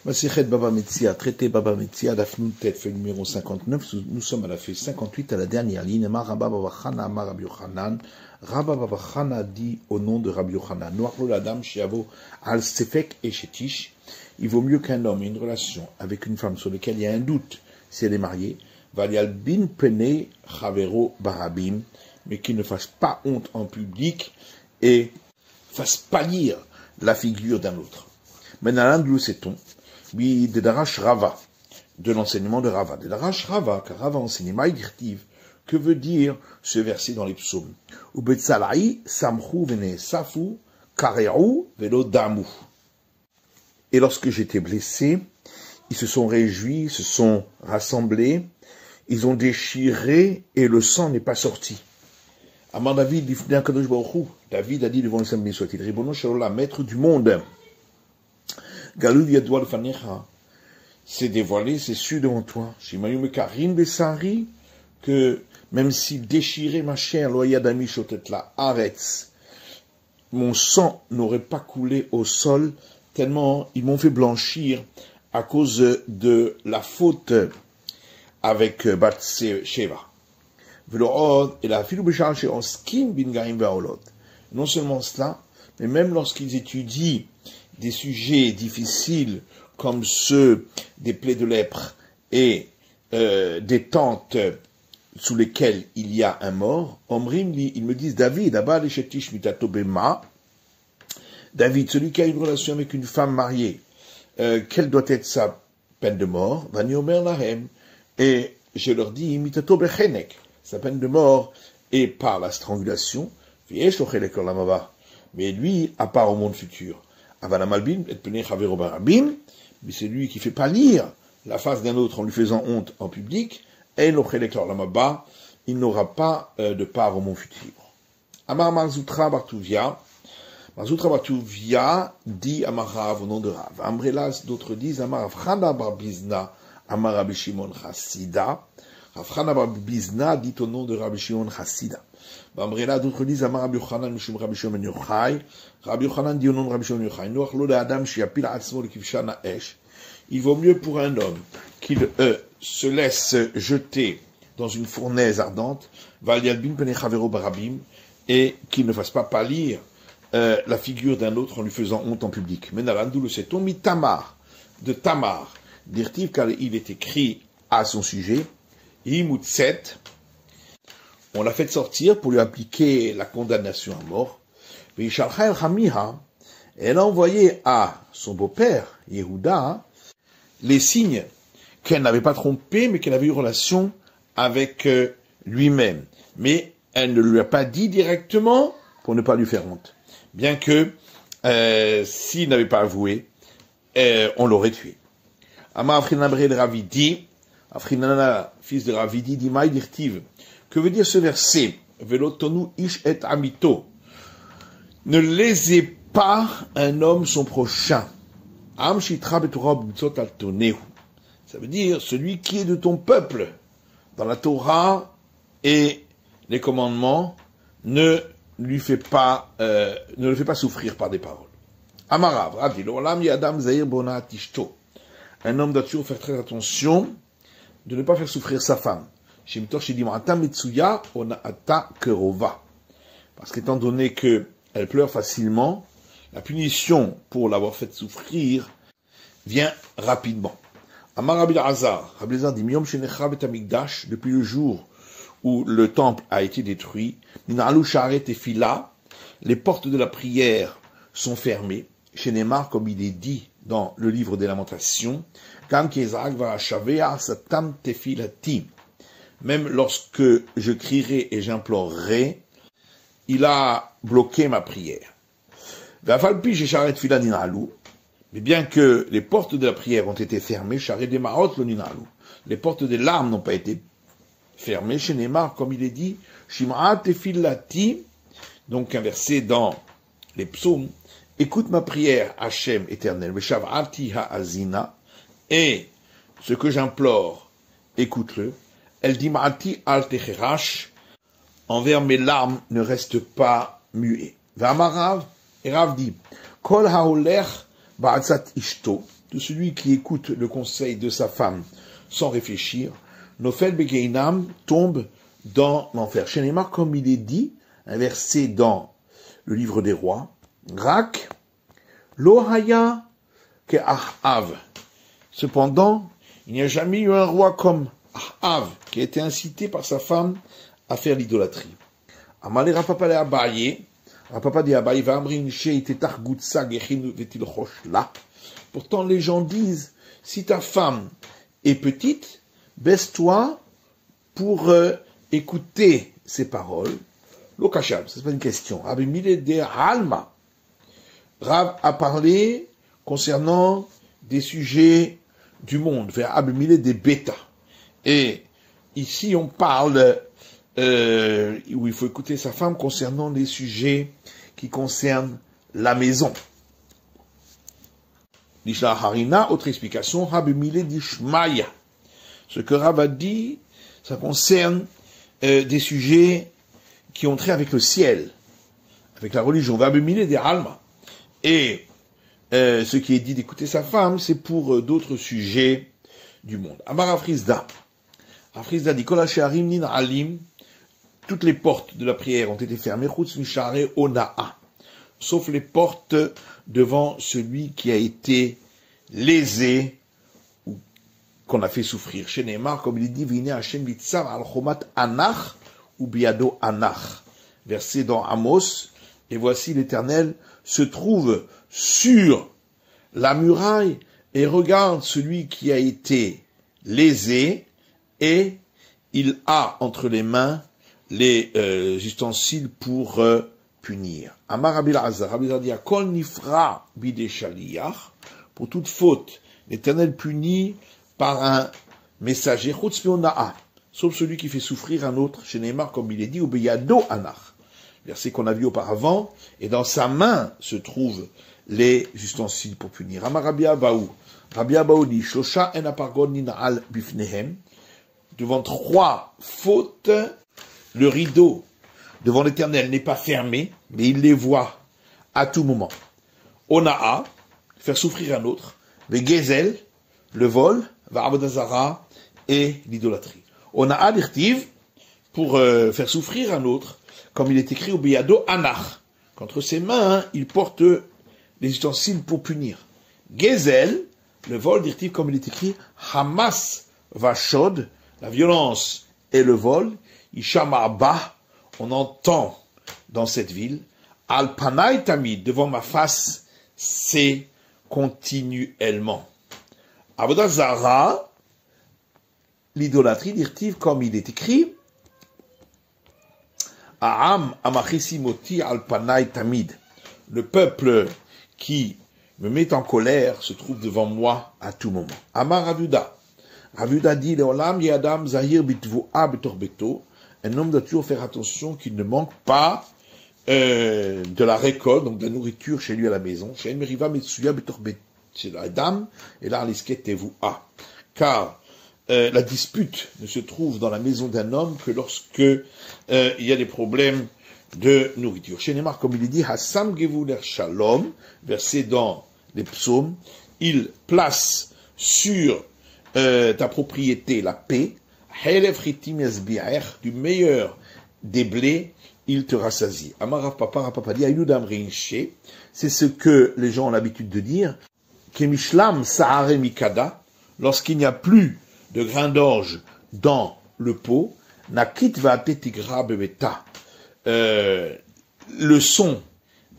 Masichet Baba Metzia, traité Baba Metzia, Dafnun Tet, fait numéro 59, nous sommes à la feuille 58, à la dernière ligne, Rabba Baba Chana, Amar Rabbi Yochanan, Rabba Baba Chana dit au nom de Rabbi Yochanan, Noachlo Ladam, Shiavo, Al Sefek et Shetish, il vaut mieux qu'un homme ait une relation avec une femme sur laquelle il y a un doute, si elle est mariée, Valial Bin Pene Chavero Barabim, mais qu'il ne fasse pas honte en public et fasse pâlir la figure d'un autre. Maintenant, d'où sait-on? Oui, de Darash Rava, de l'enseignement de Rava. De Darash Rava, car Rava enseigne Maïdirtiv, que veut dire ce verset dans les psaumes? Ubetzalai, Samchu vene Safu, Kare'u velo Damu. Et lorsque j'étais blessé, ils se sont réjouis, se sont rassemblés, ils ont déchiré et le sang n'est pas sorti. Amar David, David a dit devant le Saint-Béni soit-il, Ribono Shalom, maître du monde, Galou Yadwa Fanecha, c'est dévoilé, c'est su devant toi. Shimayu Mekarim Besari, que même si déchiré ma chair, Loyadami Shotetla, Aretz, mon sang n'aurait pas coulé au sol, tellement ils m'ont fait blanchir à cause de la faute avec Bathsheba. Et la fille chez Oskim bin Gaim Baolot. Non seulement cela, mais même lorsqu'ils étudient des sujets difficiles comme ceux des plaies de lèpre et des tentes sous lesquelles il y a un mort, Omrim, ils me disent, David, Abba Shetish Mitato Bema, David, celui qui a une relation avec une femme mariée, quelle doit être sa peine de mort? Vani Omer Lahem, et je leur dis, Mitato Bechenek, sa peine de mort est par la strangulation, mais lui, à part au monde futur. Mais c'est lui qui fait pâlir la face d'un autre en lui faisant honte en public, et il n'aura pas de part au monde futur. Amar Marzoutra Bartouvia dit Amarav au nom de Rav. Ambrelas, d'autres disent Amarav Chana Barbizna, Amar Rabbi Shimon Chassida. Rav Chana Barbizna dit au nom de Rabbi Shimon Chassida. Ambrela, d'autres disent Amar Rabbi Yochanan Mishum Rabbi Shimon Yochai. Rabbi Yochanan dit au nom de Rabbi Shimon Yochai. Noach lo de Adam shiapil atzmo le kivshana esh. Il vaut mieux pour un homme qu'il se laisse jeter dans une fournaise ardente, valial bin pene chavero barabim, et qu'il ne fasse pas pâlir la figure d'un autre en lui faisant honte en public. Mais d'où le sait-on? Mi Tamar, de Tamar, dirtiv, car il est écrit à son sujet, Imutset, on l'a fait sortir pour lui appliquer la condamnation à mort. Elle a envoyé à son beau-père, Yehuda, les signes qu'elle n'avait pas trompé, mais qu'elle avait eu relation avec lui-même. Mais elle ne lui a pas dit directement pour ne pas lui faire honte. Bien que, s'il n'avait pas avoué, on l'aurait tué. Ama Afrinabre de Ravidi, Afrinana, fils de Ravidi, dit Maïdirtiv. Que veut dire ce verset? Velotonu ish et amito. Ne lésez pas un homme son prochain. Am shitra betorah b'mitzvot al tonehu. Ça veut dire celui qui est de ton peuple. Dans la Torah et les commandements, ne le fait pas souffrir par des paroles. Amarav, Radi, l'olam yadam zahir bona tishto. Un homme doit toujours faire très attention de ne pas faire souffrir sa femme. Parce qu'étant donné qu'elle pleure facilement, la punition pour l'avoir fait souffrir vient rapidement. Amar Rabbi Azar, Rabbi Azar dit, depuis le jour où le temple a été détruit, les portes de la prière sont fermées, chez Neymar, comme il est dit dans le livre des Lamentations, même lorsque je crierai et j'implorerai, il a bloqué ma prière. Mais bien que les portes de la prière ont été fermées, les portes des larmes n'ont pas été fermées, chez Neymar, comme il est dit, donc un verset dans les psaumes, écoute ma prière, Hachem éternel, et ce que j'implore, écoute-le. Elle dit Ma'ati al techerash, envers mes larmes ne reste pas muet. V'amarav, et Rav dit, Kol haolech ba'atzat ishto, de celui qui écoute le conseil de sa femme sans réfléchir, Nofel Begeinam tombe dans l'enfer. Chez Neymar, comme il est dit, un verset dans le livre des rois, Rak, Lohaya ke Ahav. Cependant, il n'y a jamais eu un roi comme Ahav, qui a été incité par sa femme à faire l'idolâtrie. Amale Rapapa le Abaye, Rapapa dit Abaye, va amrin sheite targutsa gechin vetil la. Pourtant, les gens disent, si ta femme est petite, baisse-toi pour écouter ses paroles. Lokashab, c'est pas une question. Rabbi Mile de Alma. Rav a parlé concernant des sujets du monde, vers Rabbi Mile de Beta. Et ici, on parle où il faut écouter sa femme concernant les sujets qui concernent la maison. L'Ishla Harina, autre explication, Rabbi Mile dit Shmaya. Ce que Rav a dit, ça concerne des sujets qui ont trait avec le ciel, avec la religion. Rabbi Mile dit Alma. Et ce qui est dit d'écouter sa femme, c'est pour d'autres sujets du monde. Amar Afrizda. Afrizda dit Kol Hasharim Nin Alim. Toutes les portes de la prière ont été fermées, Chutz Mishare Onaa, sauf les portes devant celui qui a été lésé ou qu'on a fait souffrir. Chez Neymar, comme il dit, Vine Hashem Bitzar al Chomat Anach ou Biado Anach. Verset dans Amos, et voici l'Éternel se trouve sur la muraille et regarde celui qui a été lésé et il a entre les mains les ustensiles pour punir. Amar Rabbi Elazar, Rabbi Elazar dit Kol nifra bide shaliach, pour toute faute, l'Éternel punit par un messager, chutz meonaa, sauf celui qui fait souffrir un autre, chez Neymar, comme il est dit, ou beyado anach, verset qu'on a vu auparavant, et dans sa main se trouvent les ustensiles pour punir. Amar Rabbi Abaou, Rabbi Abaou dit Shosha en apargon nina'al bifnehem, devant 3 fautes, le rideau devant l'Éternel n'est pas fermé, mais il les voit à tout moment. Onaa, faire souffrir un autre, Vegezel, le vol, Va'abodazara et l'idolâtrie. Onaa l'irtiv, pour faire souffrir un autre, comme il est écrit au Beyado Anach, qu'entre ses mains, il porte les ustensiles pour punir. Gezel, le vol, d'irtiv, comme il est écrit, Hamas Vashod, la violence et le vol, Ishamaba, on entend dans cette ville, Al-Panay Tamid, devant ma face, c'est continuellement. Avodazara, l'idolâtrie d'Irtiv, comme il est écrit, Aam Amachissimoti Al-Panay Tamid, le peuple qui me met en colère se trouve devant moi à tout moment. Amar Ravuda, Ravuda dit, Leolam Yadam Zahir Bitvoa Betorbeto, un homme doit toujours faire attention qu'il ne manque pas de la récolte, donc de la nourriture chez lui à la maison. Chez Meriva Metsuya Betorbeto, c'est la dame, et là, Tevua. Car la dispute ne se trouve dans la maison d'un homme que lorsque il y a des problèmes de nourriture. Chez Neymar, comme il est dit, Hassam Gevuler Shalom, versé dans les psaumes, il place sur ta propriété la paix, du meilleur des blés, il te rassasie. Amar Papa dit, Ayudam Reinche, c'est ce que les gens ont l'habitude de dire, Kemishlam Sahare Mikada, lorsqu'il n'y a plus de grains d'orge dans le pot, Nakit va tetigra bebeta. Le son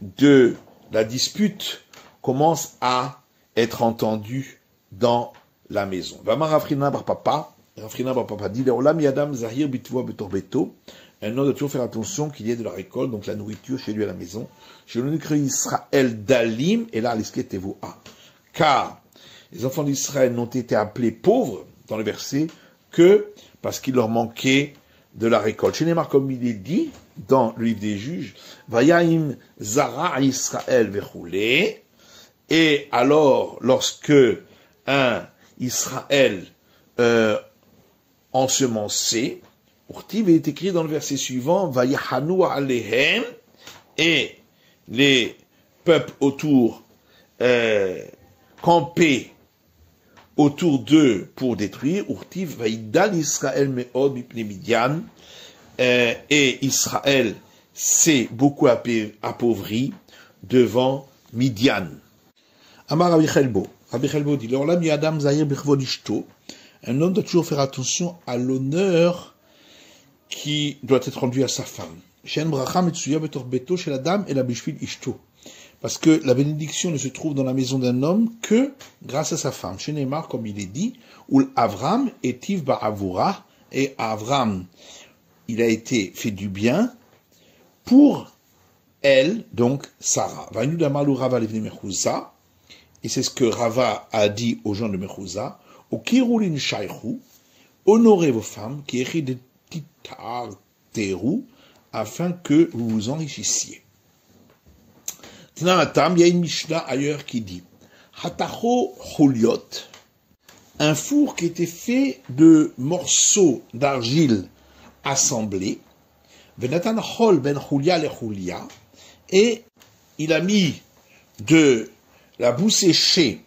de la dispute commence à être entendu dans la maison. Vamar Rafrina bar papa dit, Leolam Yadam Zahir Bitvoa Betorbeto, un homme doit toujours faire attention qu'il y ait de la récolte, donc la nourriture chez lui à la maison. Chez l'unique Israël Dalim, et là, l'Isketevoa. Car les enfants d'Israël n'ont été appelés pauvres, dans le verset, que parce qu'il leur manquait de la récolte. Chez Neymar, comme il est dit dans le livre des juges, Vayaim Zara Israël Vechoulé, et alors, lorsque un Israël ensemencé, Urtiv est écrit dans le verset suivant, Vayahanu Alehem, et les peuples autour campaient autour d'eux pour détruire. Urtiv vaïdal Israël me'od mipnei Midian. Et Israël s'est beaucoup appauvri devant Midian. Amar Rabbi Chelbo. Rabbi Chelbo dit, l'orlam yadam zahir b'chvod ishto. Un homme doit toujours faire attention à l'honneur qui doit être rendu à sa femme. Shen bracha metsuya betor beto chez la dame et la bishvil ishto. Parce que la bénédiction ne se trouve dans la maison d'un homme que grâce à sa femme. Chez Neymar, comme il est dit, ul Avram etiv ba'avura, et Avram, il a été fait du bien pour elle, donc Sarah. Va'inu d'amalu Rava levne Mechouza, et c'est ce que Rava a dit aux gens de Mechouza, au kirulin shaykhu, honorez vos femmes, qui écrit de titarteru, afin que vous vous enrichissiez. Il y a une Mishnah ailleurs qui dit Hatacho Chuliot, un four qui était fait de morceaux d'argile assemblés, Venatan Chol ben Chulia le Chulia, et il a mis de la boue séchée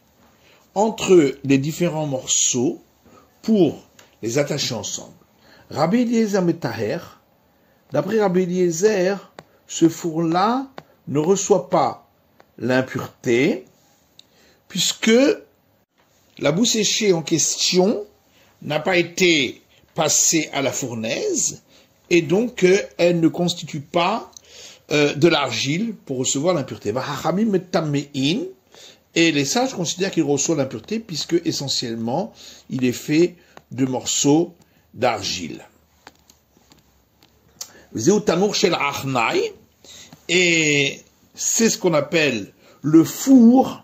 entre les différents morceaux pour les attacher ensemble. Rabbi Eliezer Metaher, d'après Rabbi Eliezer, ce four-là ne reçoit pas l'impureté, puisque la boue séchée en question n'a pas été passée à la fournaise, et donc elle ne constitue pas de l'argile pour recevoir l'impureté. Et les sages considèrent qu'il reçoit l'impureté, puisque essentiellement il est fait de morceaux d'argile. Et c'est ce qu'on appelle le four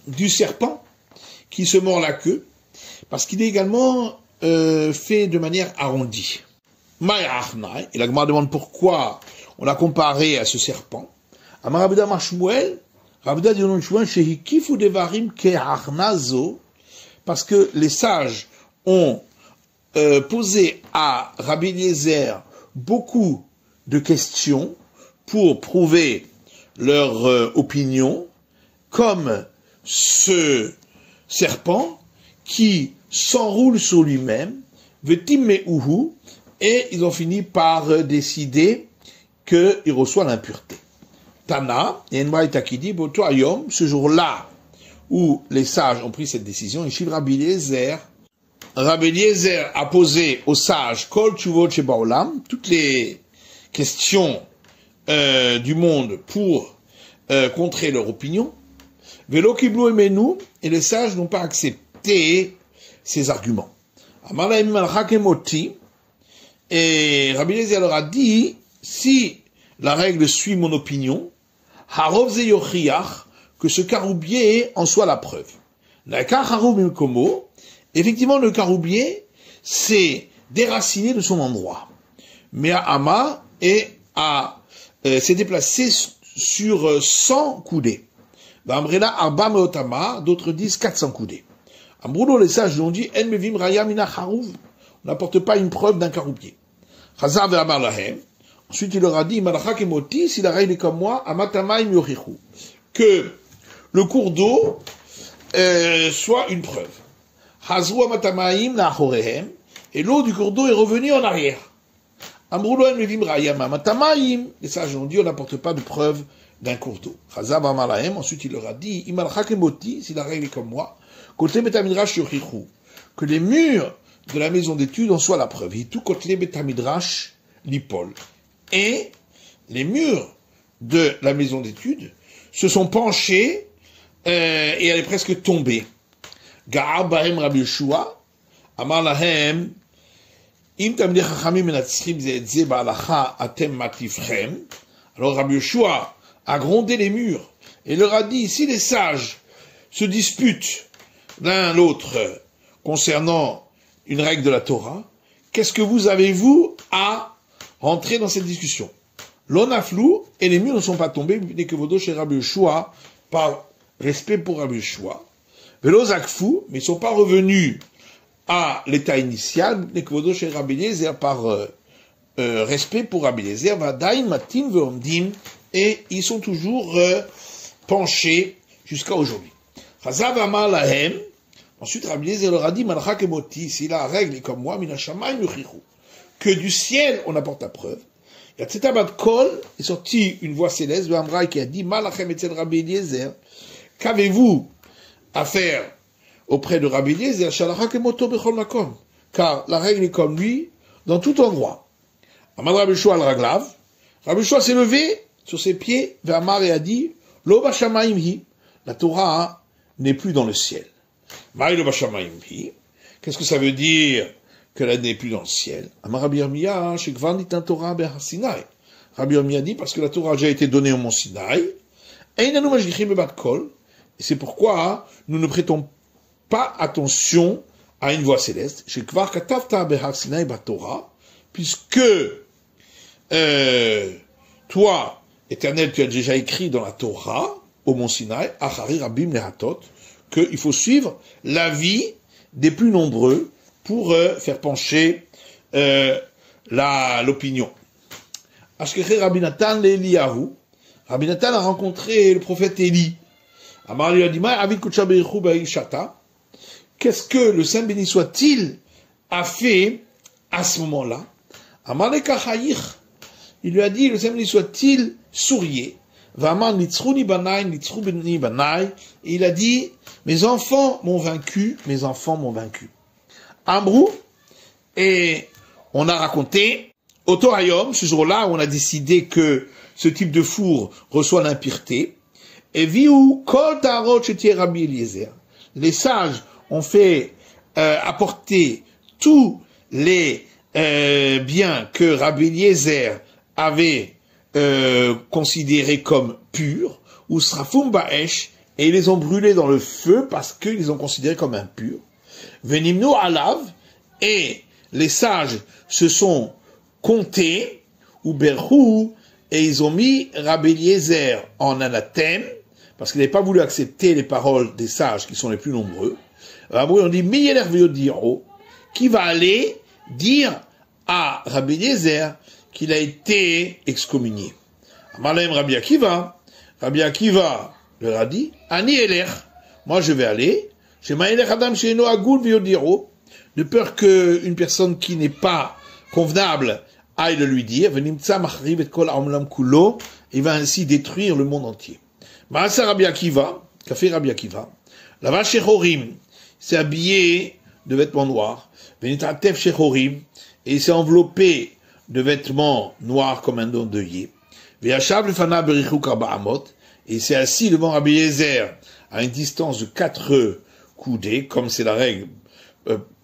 du serpent qui se mord la queue, parce qu'il est également fait de manière arrondie. Et la Gemara demande pourquoi on l'a comparé à ce serpent. Amar Rabbi Amar Shmuel, Rabbi dit non Shmuel shehikifu devarim ke'arnazo, parce que les sages ont posé à Rabbi Eliezer beaucoup de questions pour prouver leur opinion, comme ce serpent qui s'enroule sur lui-même, vetimme'uhu, et ils ont fini par décider qu'il reçoit l'impureté. Tana, et Enbraïta qui dit, Boto Ayom, ce jour-là où les sages ont pris cette décision, et Rabbi Eliezer a posé aux sages Kol Tshuvot Shebaolam, toutes les questions du monde pour contrer leur opinion. Velo Kiblu Emenu, et les sages n'ont pas accepté ces arguments. Amalaim Malchakemoti, et Rabbi Eliezer leur a dit, si la règle suit mon opinion, Harov Ze Yochiach, que ce caroubier en soit la preuve. Effectivement, le caroubier s'est déraciné de son endroit. Mais Ama s'est déplacé sur 100 coudées. Bambrela Arba Meotama, d'autres disent 400 coudées. Ambruno, les sages lui ont dit, En mevim raya mina harouv, on n'apporte pas une preuve d'un caroubier. Chazar ve amar lahem, ensuite il leur a dit, Malachak emoti, si la règle est comme moi, amatamaim yochichu, que le cours d'eau soit une preuve. Hazru amatamaim la chorehem, et l'eau du cours d'eau est revenue en arrière. Amrulo en mevim raya amatamaim, les sages ont dit, on n'apporte pas de preuve d'un cours d'eau. Chazar ve amar lahem, ensuite il leur a dit, Malachak emoti, si la règle est comme moi, côté betamidrash yochichu, que les murs de la maison d'études en soient la preuve. Et tout côté betamidrash l'ipol. Et les murs de la maison d'études se sont penchés et elle est presque tombée. Ga'ar bahem Rabbi Yeshua, amar lahem, im tamidei chachamim menatzchim ze et ze ba'alacha atem matifchem. Alors Rabbi Yeshua a grondé les murs et leur a dit, si les sages se disputent l'un l'autre concernant une règle de la Torah, qu'est-ce que vous avez, vous, à rentrer dans cette discussion? L'onaflou, et les murs ne sont pas tombés, n'est que Vodo chez Rabbi Yeshua, par respect pour Rabbi Yeshua. Velo zakfou, mais ils ne sont pas revenus à l'état initial, n'est que Vodo chez Rabbi Eliezer, par respect pour Rabbi Eliezer, Vadaim, Matin, Veomdim, et ils sont toujours penchés jusqu'à aujourd'hui. Chazav Amar Lahem, Ensuite, Rabbi Eliezer leur a dit, Malcha kemoti, si la règle est comme moi, mina shamayim yuchichu, que du ciel on apporte la preuve. Yatzeta bat kol est sorti une voix céleste de Amraï qui a dit, Malachem etzel Rabbi Eliezer, qu'avez-vous à faire auprès de Rabbi Eliezer, shalacha kemoto bechol makom, car la règle est comme lui dans tout endroit. Amad Rabbi Shua al raglav, Rabbi Shua s'est levé sur ses pieds, vers Amar et a dit, Lo bashamayim hi, la Torah n'est plus dans le ciel. Qu'est-ce que ça veut dire que la n'est plus dans le ciel? Rabbi Yirmiyah, Rabbi Yirmiyah dit parce que la Torah a déjà été donnée au mont Sinaï, et c'est pourquoi nous ne prêtons pas attention à une voix céleste, puisque toi, Éternel, tu as déjà écrit dans la Torah, au mont Sinaï, Achari Rabim Lehatot, qu'il faut suivre l'avis des plus nombreux pour faire pencher l'opinion. Ashkeche Rabbi Nathan l'Eliyahu, Rabbi Nathan a rencontré le prophète Élie. Amar lui a dit, qu'est-ce que le Saint béni soit-il a fait à ce moment-là? Amar le Kachayich, il lui a dit, le Saint béni soit-il souriez. Et il a dit, mes enfants m'ont vaincu, mes enfants m'ont vaincu. Ambrou, et on a raconté, au Torayom, ce jour-là, où on a décidé que ce type de four reçoit l'impureté, et viu kol tarot chez Rabbi Eliezer. Les sages ont fait apporter tous les biens que Rabbi Eliezer avait considérés comme purs, ou srafum ba'esh, et ils les ont brûlés dans le feu parce qu'ils les ont considérés comme impurs. Venimnu alav, et les sages se sont comptés, ou berhou, et ils ont mis Rabbi Eliezer en anathème, parce qu'ils n'avaient pas voulu accepter les paroles des sages qui sont les plus nombreux. Après, on dit, qui va aller dire à Rabbi Eliezer qu'il a été excommunié. Amalem Rabbi Akiva leur a dit, Ani Eler, moi je vais aller, de peur qu'une personne qui n'est pas convenable aille le lui dire, il va ainsi détruire le monde entier. Maasa Rabbi Akiva, qu'a fait Rabbi Akiva, la vache Shechorim s'est habillé de vêtements noirs, Venitratef Shechorim, et il s'est enveloppé de vêtements noirs comme un endeuillé. Ve'ashav lefanav berichuk arba amot, et il s'est assis devant Rabbi Eliezer à une distance de 4 coudées, comme c'est la règle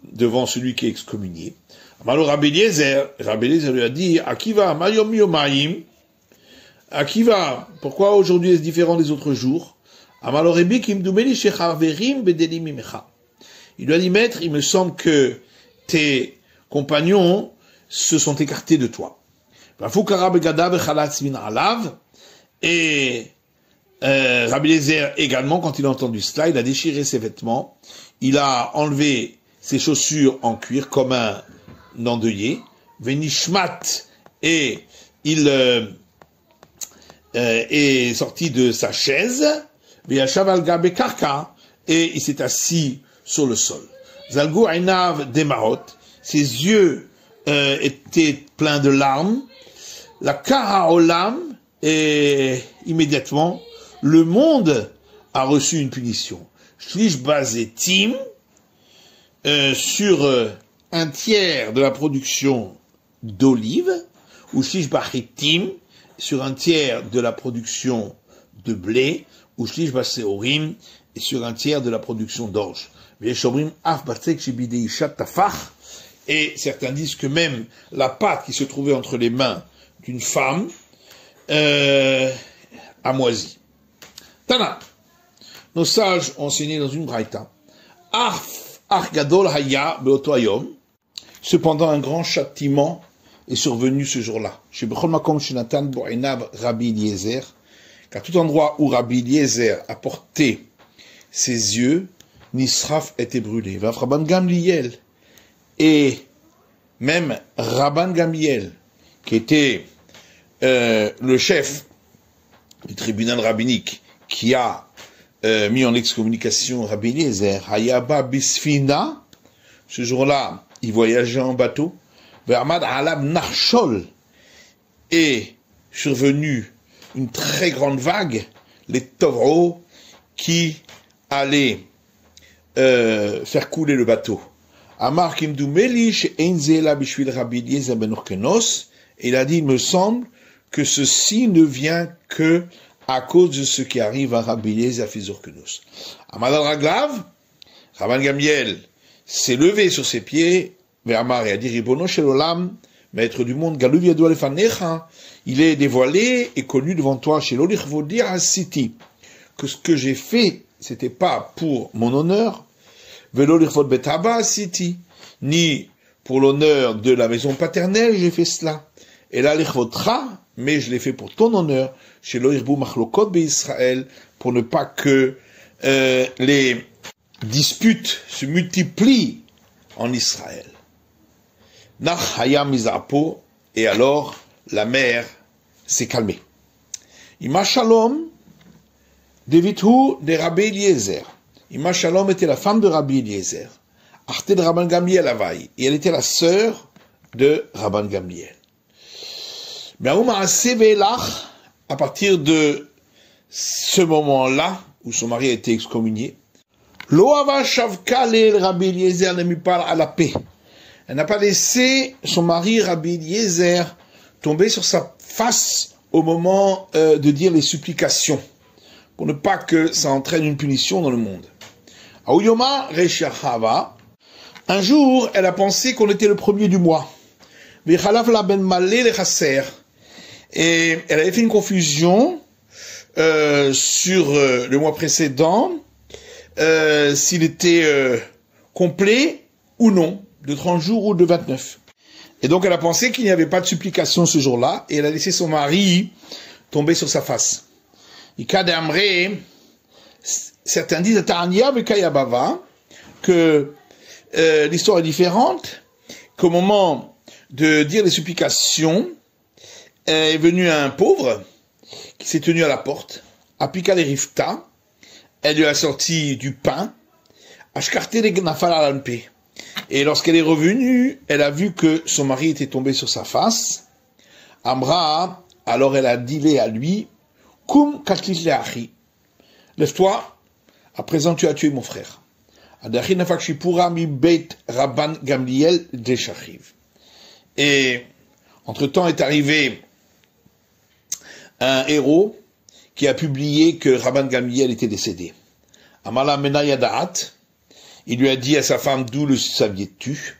devant celui qui est excommunié. Alors Rabbi Eliezer lui a dit, Akiva, mayom yomayim, Akiva, pourquoi aujourd'hui est-ce différent des autres jours? Il lui a dit, maître, il me semble que tes compagnons se sont écartés de toi. Et Rabbi Eliezer également, quand il a entendu cela, il a déchiré ses vêtements, il a enlevé ses chaussures en cuir comme un endeuillé, Venishmat, et il est sorti de sa chaise, et il s'est assis sur le sol. Zalgu Ainav Demarot, ses yeux étaient pleins de larmes, la Kara Olam, et immédiatement, le monde a reçu une punition. Shlish Bazetim, sur un tiers de la production d'olives, ou Shlish Bachitim, sur un tiers de la production de blé, ou Shlish Baseorim, et sur un tiers de la production d'orge. Et certains disent que même la pâte qui se trouvait entre les mains d'une femme a moisi. Tana, nos sages ont enseigné dans une braïta. Ach gadol haya beotoyom. Cependant, un grand châtiment est survenu ce jour-là. Chez Bechol Makom Shenatan Bo'enav Rabbi Eliezer, qu'à tout endroit où Rabbi Eliezer a porté ses yeux, Nisraf était brûlé. Vav Rabban Gamliel, et même Rabban Gamliel, qui était le chef du tribunal rabbinique, qui a mis en excommunication Rabbi Eliezer. Hayaba Bisfina, ce jour-là, il voyageait en bateau. Vermad Alab Narchol, et survenue une très grande vague, les Tovro, qui allaient faire couler le bateau. Amar Kimdu Melish Einzela Bishvil Rabbi Eliezer ben Urkenos, et il a dit, il me semble que ceci ne vient que à cause de ce qui arrive à Rabbi Eliezer fils d'Urkenos. Amadal Raglav, Rabban Gamliel s'est levé sur ses pieds, vers Amar et a dit, Ribono Shel Olam, maître du monde, Galuv Yadou Alefanecha, il est dévoilé et connu devant toi, chez l'Olichvodir Asiti, que ce que j'ai fait, c'était pas pour mon honneur, Velolichvod Betaba Asiti, ni pour l'honneur de la maison paternelle, j'ai fait cela. Et là, l'Ichvodra, mais je l'ai fait pour ton honneur, chez l'Oirbu Machlokot Israël, pour ne pas que les disputes se multiplient en Israël. Nach Hayam Mizapo, et alors la mer s'est calmée. Ima Shalom, Devitu de Rabbi Eliezer. Ima Shalom était la femme de Rabbi Eliezer. Arte de Rabban Gamliel Avaï, et elle était la sœur de Rabban Gamliel. Mais à partir de ce moment-là, où son mari a été excommunié, Loava Shavka le Rabbi Eliezer ne mit pas à la paix. Elle n'a pas laissé son mari Rabbi Eliezer tomber sur sa face au moment de dire les supplications, pour ne pas que ça entraîne une punition dans le monde. Aouyoma Reshachava, un jour, elle a pensé qu'on était le premier du mois. Vichalaf la ben malé le chasser. Et elle avait fait une confusion sur le mois précédent, s'il était complet ou non, de 30 jours ou de 29. Et donc elle a pensé qu'il n'y avait pas de supplication ce jour-là, et elle a laissé son mari tomber sur sa face. Ika de Amré, certains disent que l'histoire est différente, qu'au moment de dire les supplications, est venu un pauvre qui s'est tenu à la porte, a piqué les rifta, elle lui a sorti du pain, ashkarté les gnafal à l'anpé. Et lorsqu'elle est revenue, elle a vu que son mari était tombé sur sa face. Amra, alors elle a dit à lui, Kum katlit leachi, lève-toi, à présent tu as tué mon frère. Adachi nafakshipura mi beit Rabban Gamliel deshachiv. Et entre-temps est arrivé un héros qui a publié que Rabban Gamliel était décédé. Amala mena yadaat, il lui a dit à sa femme, d'où le saviez-tu?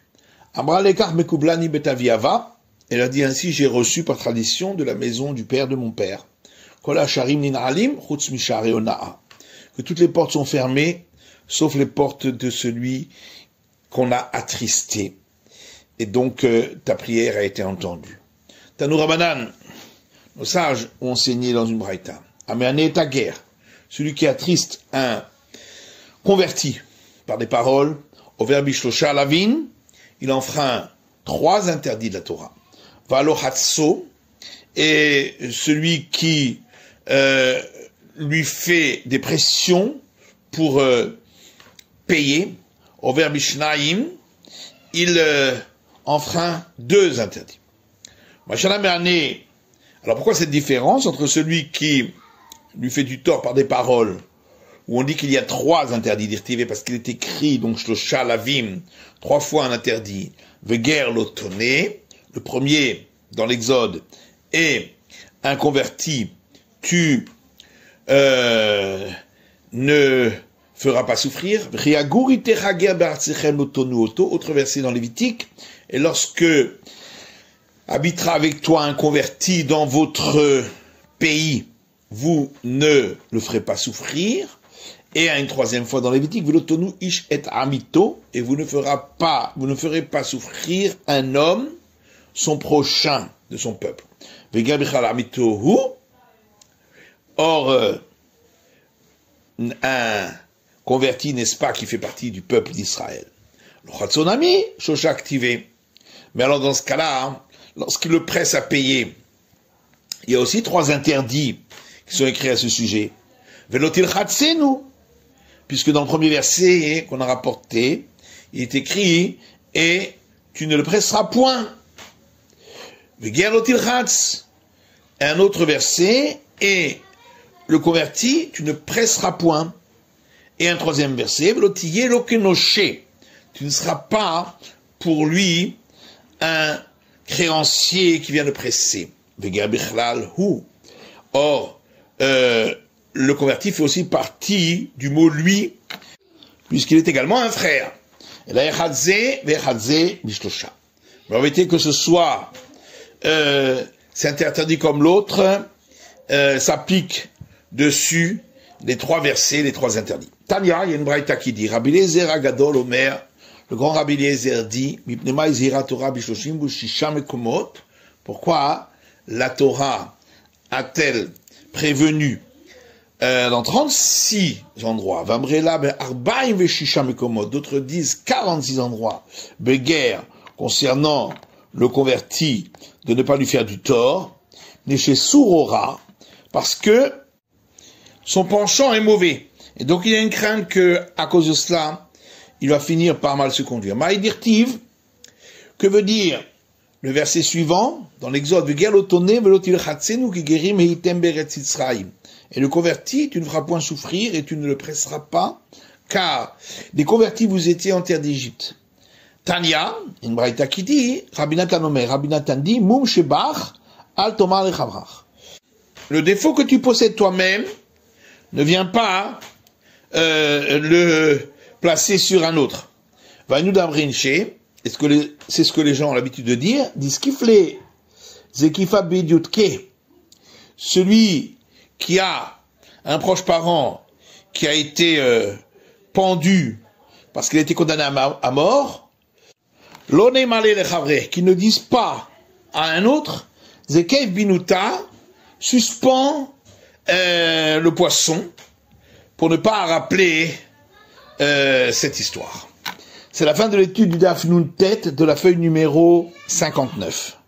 Amra lekar mekublani betaviava, elle a dit ainsi, j'ai reçu par tradition de la maison du père de mon père. Kola sharim ninalim chutz mishare onaa, que toutes les portes sont fermées, sauf les portes de celui qu'on a attristé. Et donc ta prière a été entendue. Tanou Rabanan, nos sages ont enseigné dans une braïta. Améané ta guerre, celui qui attriste un converti par des paroles, au verbe Shlosha Lavin, il enfreint 3 interdits de la Torah. Valo Hatso, et celui qui lui fait des pressions pour payer, au verbe Shnaim, il enfreint 2 interdits. Alors pourquoi cette différence entre celui qui lui fait du tort par des paroles, où on dit qu'il y a 3 interdits d'irtivé, parce qu'il est écrit, donc, Shlosha Lavim, 3 fois un interdit, Veger l'otoné, le premier, dans l'Exode, et un converti, tu ne feras pas souffrir, autre verset dans Lévitique, et lorsque habitera avec toi un converti dans votre pays, vous ne le ferez pas souffrir. Et à une 3e fois dans Lévitique, Velotonu ish et amito, et vous ne ferez pas souffrir un homme, son prochain de son peuple. Vegabichal amitohu, or, un converti, n'est-ce pas, qui fait partie du peuple d'Israël. Le chatzonami, shosha activé. Mais alors dans ce cas-là, lorsqu'il le presse à payer, il y a aussi 3 interdits qui sont écrits à ce sujet. Velotil chatzenu, puisque dans le premier verset qu'on a rapporté, il est écrit « Et tu ne le presseras point ». Un autre verset « Et le converti, tu ne presseras point ». Et un troisième verset « Tu ne seras pas pour lui un créancier qui vient le presser. » Or, le converti fait aussi partie du mot lui, puisqu'il est également un frère. En vérité, que ce soit c'est interdit comme l'autre, s'applique dessus les trois versets, les trois interdits. Tanya, il y a une braïta qui dit, Rabbi Eliezer Agadol Omer, le grand Rabbi Eliezer dit, pourquoi la Torah a-t-elle prévenu dans 36 endroits, d'autres disent 46 endroits, guerre concernant le converti, de ne pas lui faire du tort, mais chez Sourora, parce que son penchant est mauvais. Et donc il y a une crainte que, à cause de cela, il va finir par mal se conduire. Maïdirtiv, que veut dire le verset suivant, dans l'Exode, et le converti, tu ne feras point souffrir et tu ne le presseras pas, car des convertis vous étiez en terre d'Égypte. Tanya, une braïta qui dit, Rabbi Nathan dit, Mum Shebach, Al Tomar Lechavrach. Le défaut que tu possèdes toi-même ne vient pas le placer sur un autre. Vainu d'Amrinche, c'est ce que les gens ont l'habitude de dire, disent Kifle, Zekifa Bediutke, celui qui a un proche parent qui a été pendu parce qu'il a été condamné à mort, l'one malé le chavre, qui ne disent pas à un autre, Zekev Binuta suspend le poisson pour ne pas rappeler cette histoire. C'est la fin de l'étude du Daf Nun Tet de la feuille numéro 59.